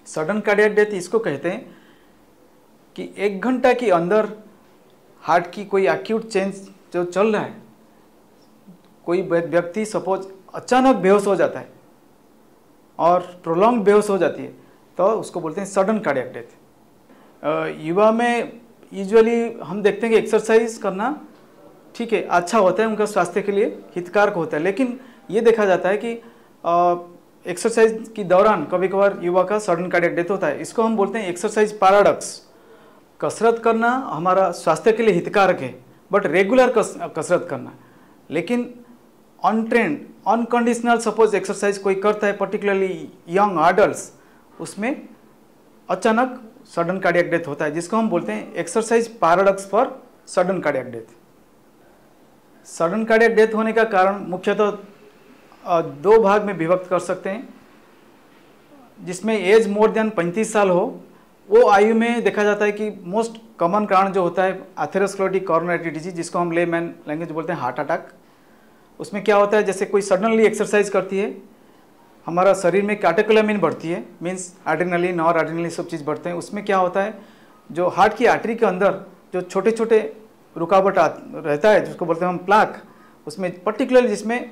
Sudden cardiac death इसको कहते हैं कि 1 घंटा के अंदर हार्ट की कोई एक्यूट चेंज जो चल रहा है, कोई व्यक्ति सपोज अचानक बेहोश हो जाता है और प्रोलॉन्ग बेहोश हो जाती है, तो उसको बोलते हैं सडन कार्डियक डेथ। युवा में यूजुअली हम देखते हैं कि एक्सरसाइज करना ठीक है, अच्छा होता है, उनका स्वास्थ्य के लिए हितकारक होता है, लेकिन ये देखा जाता है कि एक्सरसाइज के दौरान कभी कभार युवा का सडन कार्डियक डेथ होता है। इसको हम बोलते हैं एक्सरसाइज पैराडॉक्स। कसरत करना हमारा स्वास्थ्य के लिए हितकारक है, बट रेगुलर कसरत करना, लेकिन अनट्रेंड अनकंडीशनल सपोज एक्सरसाइज कोई करता है, पर्टिकुलरली यंग एडल्ट्स, उसमें अचानक सडन कार्डियक डेथ होता है, जिसको हम बोलते हैं exercise paradox for sudden cardiac death. Sudden cardiac death होने का कारण मुख्यतः 2 भाग में विभक्त कर सकते हैं, जिसमें एज मोर देन 35 साल हो, वो आयु में देखा जाता है कि मोस्ट कॉमन कारण जो होता है एथेरोस्क्लेरोटिक कोरोनरी डिजीज, जिसको हम लेमैन लैंग्वेज बोलते हैं हार्ट अटैक। उसमें क्या होता है, जैसे कोई सडनली एक्सरसाइज करती है, हमारा शरीर में कैटेकोलामिन बढ़ती है, मीन्स एड्रेनलिन और एड्रेनलिन सब चीज़ बढ़ते हैं। उसमें क्या होता है, जो हार्ट की आर्टरी के अंदर जो छोटे छोटे रुकावट रहता है, जिसको बोलते हैं हम प्लाक, उसमें पर्टिकुलरली जिसमें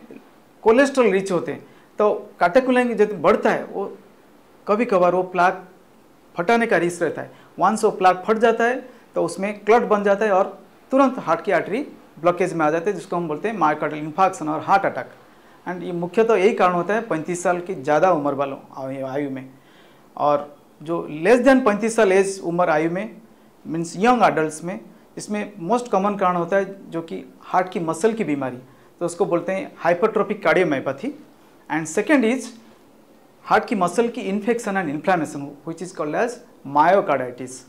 कोलेस्ट्रॉल रिच होते हैं, तो कैटेकोलामिन जब बढ़ता है, वो कभी कभार वो प्लाक फटाने का रिस्क रहता है। वंस वो प्लाक फट जाता है तो उसमें क्लट बन जाता है और तुरंत हार्ट की आर्टरी ब्लॉकेज में आ जाते हैं, जिसको हम बोलते हैं मायोकार्डियल इंफार्क्शन और हार्ट अटैक। एंड ये मुख्यतः यही कारण होता है 35 साल की ज़्यादा उम्र वालों आयु में। और जो लेस देन 35 साल एज उम्र आयु में, मीन्स यंग एडल्ट्स में, इसमें मोस्ट कॉमन कारण होता है जो कि हार्ट की मसल की बीमारी, तो उसको बोलते हैं hypertrophic cardiomyopathy. And second is heart की मसल की infection and inflammation which is called as myocarditis,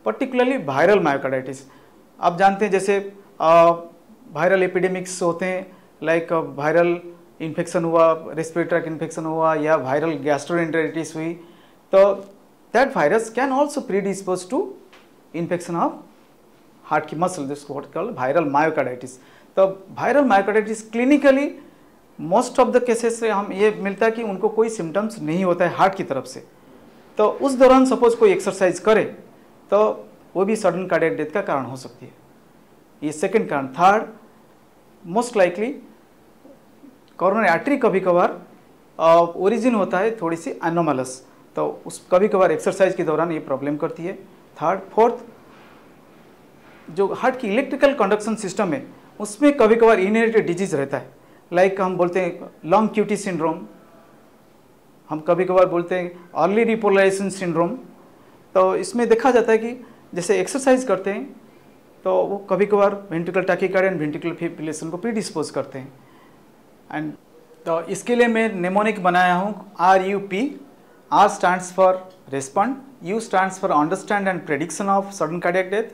particularly viral myocarditis. आप जानते हैं जैसे वायरल एपिडेमिक्स होते हैं, लाइक वायरल इन्फेक्शन हुआ, रेस्पिरेटरी ट्रैक्ट इन्फेक्शन हुआ, या वायरल गैस्ट्रोएंटेराइटिस हुई, तो that virus can also predispose to infection of heart की मसल, जिसको कॉल्ड वायरल मायोकार्डाइटिस। तो viral myocarditis clinically most of the cases से हम ये मिलता है कि उनको कोई सिम्टम्स नहीं होता है हार्ट की तरफ से, तो उस दौरान सपोज कोई एक्सरसाइज करे तो वो भी सडन कार्डियक डेथ का कारण हो सकती है। ये सेकंड कारण। Third, most likely coronary artery कभी कभार ओरिजिन होता है थोड़ी सी एनोमलस, तो उस कभी कभार एक्सरसाइज के दौरान ये प्रॉब्लम करती है। थर्ड, फोर्थ, जो हार्ट की इलेक्ट्रिकल कंडक्शन सिस्टम है उसमें कभी कभार इनहेरिटेड डिजीज रहता है, लाइक हम बोलते हैं लॉन्ग क्यूटी सिंड्रोम, हम कभी कभार बोलते हैं अर्ली रिपोलराइजेशन सिंड्रोम। तो इसमें देखा जाता है कि जैसे एक्सरसाइज करते हैं तो वो कभी कभार ventricle tachycardia and ventricle fibrillation को प्रीडिस्पोज करते हैं। एंड तो इसके लिए मैं नेमोनिक बनाया हूँ RUP। R stands for respond, U stands for understand and prediction of sudden cardiac death,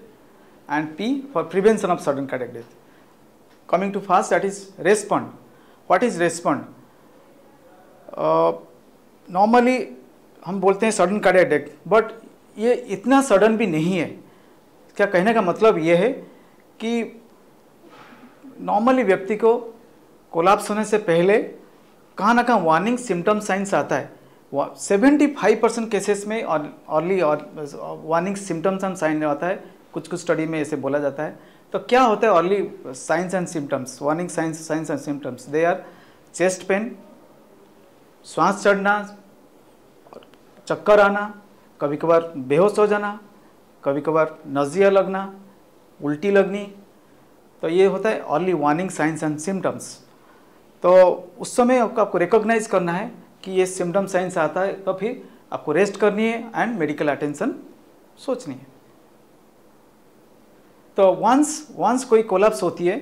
and P for prevention of sudden cardiac death. Coming to first, that is respond. What is respond? Normally हम बोलते हैं sudden cardiac death, but ये इतना sudden भी नहीं है। क्या कहने का मतलब ये है कि नॉर्मली व्यक्ति को कोलैप्स होने से पहले कहाँ ना कहाँ वार्निंग सिम्टम साइंस आता है। 75% केसेस में early warning symptoms and sign आता है, कुछ कुछ स्टडी में ऐसे बोला जाता है। तो क्या होता है early signs and symptoms, warning signs and symptoms? They are chest pain, श्वास चढ़ना, चक्कर आना, कभी कभार बेहोश हो जाना, कभी कभार नज़िया लगना, उल्टी लगनी, तो ये होता है early warning signs and symptoms. तो उस समय आपको रिकॉग्नाइज करना है कि ये सिम्टम साइंस आता है, तो फिर आपको रेस्ट करनी है एंड मेडिकल अटेंशन सोचनी है। तो वंस कोई कोलैप्स होती है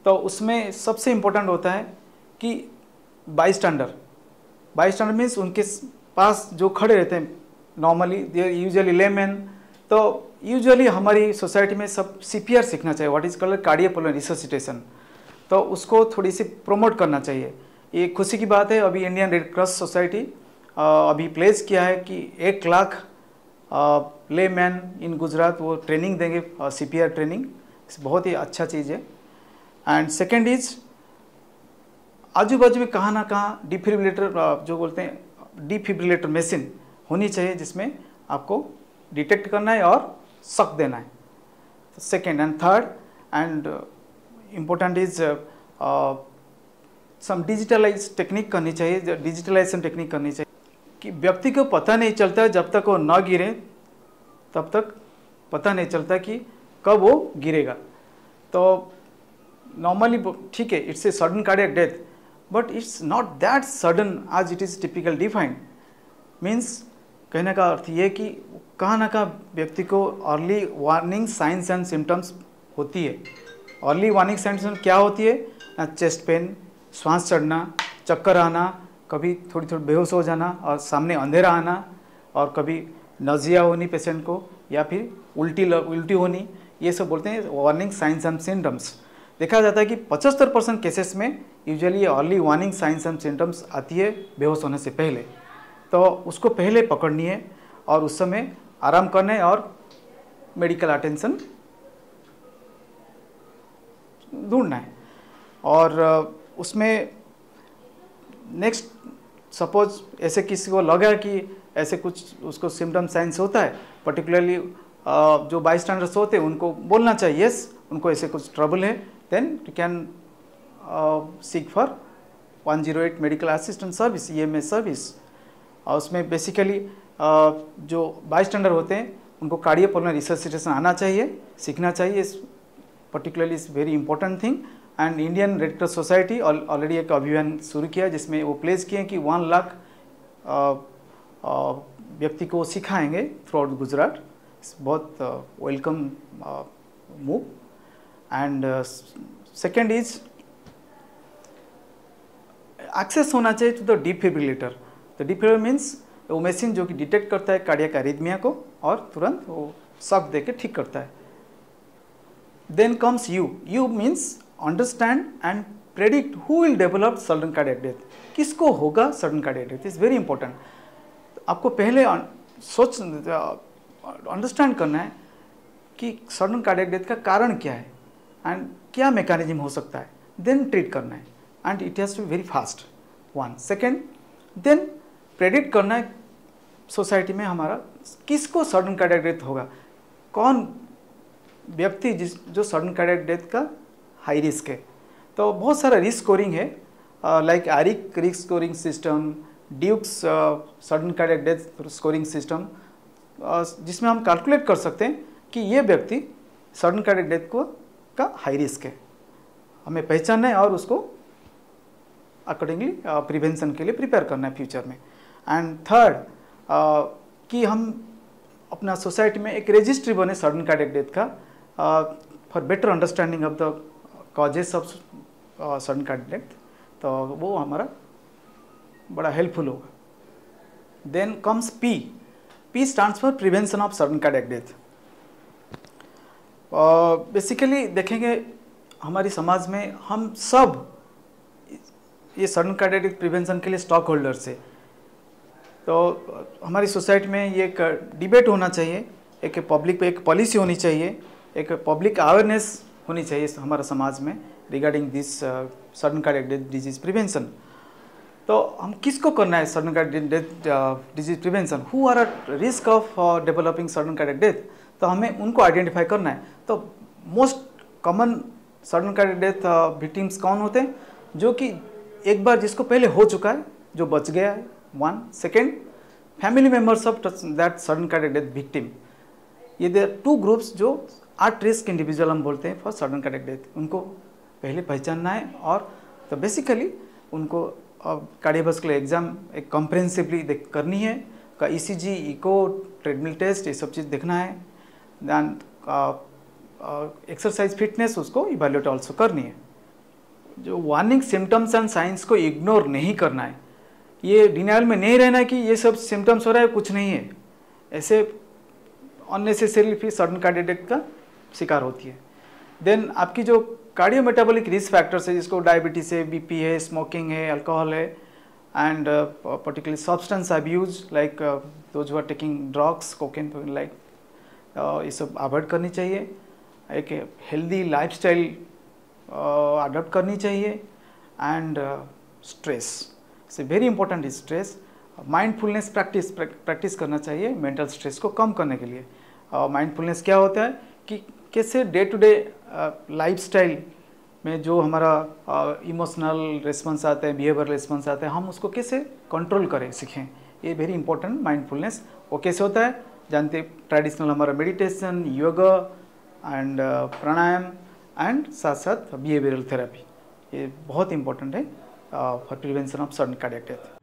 तो उसमें सबसे इम्पोर्टेंट होता है कि बाईस्टैंडर मीन्स उनके पास जो खड़े रहते हैं, normally they are usually layman. तो यूजुअली हमारी सोसाइटी में सब CPR सीखना चाहिए, what is called cardiopulmonary resuscitation. तो उसको थोड़ी सी प्रमोट करना चाहिए। ये खुशी की बात है, अभी इंडियन रेड क्रॉस सोसाइटी अभी प्लेस किया है कि 1 लाख लेमैन इन गुजरात वो ट्रेनिंग देंगे, CPR ट्रेनिंग, बहुत ही अच्छा चीज़ है। एंड सेकेंड इज आजू बाजू में कहाँ ना कहाँ डिफिब्रिलेटर जो बोलते हैं डिफिब्रिलेटर मशीन होनी चाहिए जिसमें आपको डिटेक्ट करना है और शक देना है। Second and third and important is some digitalize technique करनी चाहिए, डिजिटलाइजेशन टेक्निक करनी चाहिए कि व्यक्ति को पता नहीं चलता जब तक वो न गिरे, तब तक पता नहीं चलता कि कब वो गिरेगा। तो नॉर्मली ठीक है, it's a sudden cardiac death, but it's not that sudden as it is typical defined. Means कहने का अर्थ ये कि कहाँ ना कहाँ व्यक्ति को early warning signs and symptoms होती है। अर्ली वार्निंग साइंस क्या होती है? चेस्ट पेन, श्वास चढ़ना, चक्कर आना, कभी थोड़ी थोड़ी बेहोश हो जाना और सामने अंधेरा आना, और कभी नजिया होनी पेशेंट को, या फिर उल्टी होनी, ये सब बोलते हैं वार्निंग साइंस एंड सिम्टम्स। देखा जाता है कि 75% केसेस में usually early warning signs and symptoms आती है बेहोश होने से पहले। तो उसको पहले पकड़नी है और उस समय आराम करना है और मेडिकल अटेंशन ढूंढना है। और उसमें नेक्स्ट सपोज ऐसे किसी को लगा कि ऐसे कुछ उसको सिम्टम साइंस होता है, पर्टिकुलरली जो बाई स्टैंडर्स होते हैं उनको बोलना चाहिए यस उनको ऐसे कुछ ट्रबल है, then you can seek for 108 medical assistant service, EMS service. और उसमें बेसिकली जो बाई स्टैंडर होते हैं उनको कार्डियोपल्मोनरी रिससिटेशन आना चाहिए, सीखना चाहिए। इस particularly is very important thing. And Indian red cross society already एक अभियान शुरू किया जिसमें वो प्लेस किए कि 1 लाख व्यक्ति को सिखाएंगे थ्रू आउट गुजरात। बहुत welcome move. And second is access होना चाहिए टू द डिफिब्रिलेटर। तो डिफिब्रिलेटर मीन्स वो मशीन जो कि डिटेक्ट करता है कार्डियक अरिथमिया को और तुरंत वो शॉक देके ठीक करता है। Then comes you means understand and predict who will develop sudden cardiac death. किसको होगा sudden cardiac death is very important. आपको पहले सोच अंडरस्टैंड करना है कि सडन कार्डियक डेथ का कारण क्या है एंड क्या मैकेनिज्म हो सकता है, देन ट्रीट करना है। And it has to be very fast, 1 second. Then predict करना है सोसाइटी में हमारा किसको सडन कार्डियक डेथ होगा, कौन व्यक्ति जो सडन कार्डियक डेथ का हाई रिस्क है। तो बहुत सारा रिस्क स्कोरिंग है, like ARIC risk scoring system, Duke's sudden cardiac death scoring system, जिसमें हम कैलकुलेट कर सकते हैं कि ये व्यक्ति सडन कार्डियक डेथ का हाई रिस्क है। हमें पहचानना है और उसको अकॉर्डिंगली प्रिवेंशन के लिए प्रिपेयर करना है फ्यूचर में। एंड थर्ड कि हम अपना सोसाइटी में एक रजिस्ट्री बने सडन कार्डियक डेथ का, for better understanding of the causes of sudden cardiac death. तो वो हमारा बड़ा हेल्पफुल होगा। Then comes P stands for prevention of sudden cardiac death. Basically देखेंगे हमारी समाज में हम सब ये सडन कार्डियक डेथ प्रिवेंशन के लिए स्टॉक होल्डर्स है। तो हमारी सोसाइटी में ये एक डिबेट होना चाहिए, एक पब्लिक पे एक पॉलिसी होनी चाहिए, एक पब्लिक अवेयरनेस होनी चाहिए हमारा समाज में regarding this sudden cardiac death disease prevention. तो हम किसको करना है sudden cardiac death disease prevention, who are at risk of developing sudden cardiac death. तो हमें उनको आइडेंटिफाई करना है। तो most common sudden cardiac death victims कौन होते हैं, जो कि एक बार जिसको पहले हो चुका है, जो बच गया है, 1 second family members of that sudden cardiac death victim. ये देर 2 ग्रुप्स जो एट रिस्क इंडिविजुअल हम बोलते हैं फॉर सडन कार्डियक डेथ, उनको पहले पहचानना है। और तो बेसिकली उनको कार्डियोवास्कुलर एग्जाम एक कॉम्प्रिहेंसिवली करनी है, का ECG, इको, ट्रेडमिल टेस्ट, ये सब चीज़ देखना है। दैन एक्सरसाइज फिटनेस उसको इवैल्यूएट ऑल्सो करनी है। जो वार्निंग सिम्टम्स एंड साइंस को इग्नोर नहीं करना है, ये डिनाइल में नहीं रहना कि ये सब सिम्टम्स हो रहा है, कुछ नहीं है, ऐसे अननेसेसरी फिर सडन कार्डियक डेथ का शिकार होती है। देन आपकी जो कार्डियो मेटाबॉलिक रिस्क फैक्टर्स है, जिसको डायबिटीज़ है, BP है, स्मोकिंग है, अल्कोहल है, and particularly substance abuse like those who are taking drugs, cocaine like, ये सब अवॉइड करनी चाहिए। एक हेल्दी लाइफस्टाइल अडॉप्ट करनी चाहिए। एंड स्ट्रेस से very important is stress. Mindfulness practice करना चाहिए मेंटल स्ट्रेस को कम करने के लिए। माइंडफुलनेस क्या होता है कि कैसे डे टू डे लाइफस्टाइल में जो हमारा इमोशनल रिस्पॉन्स आते हैं, बिहेवियर रिस्पॉन्स आते हैं, हम उसको कैसे कंट्रोल करें सीखें। ये वेरी इंपॉर्टेंट माइंडफुलनेस। वो कैसे होता है जानते, ट्रेडिशनल हमारा meditation, yoga and pranayama and साथ साथ बिहेवियरल थेरेपी, ये बहुत इंपॉर्टेंट है for prevention of sudden cardiac death.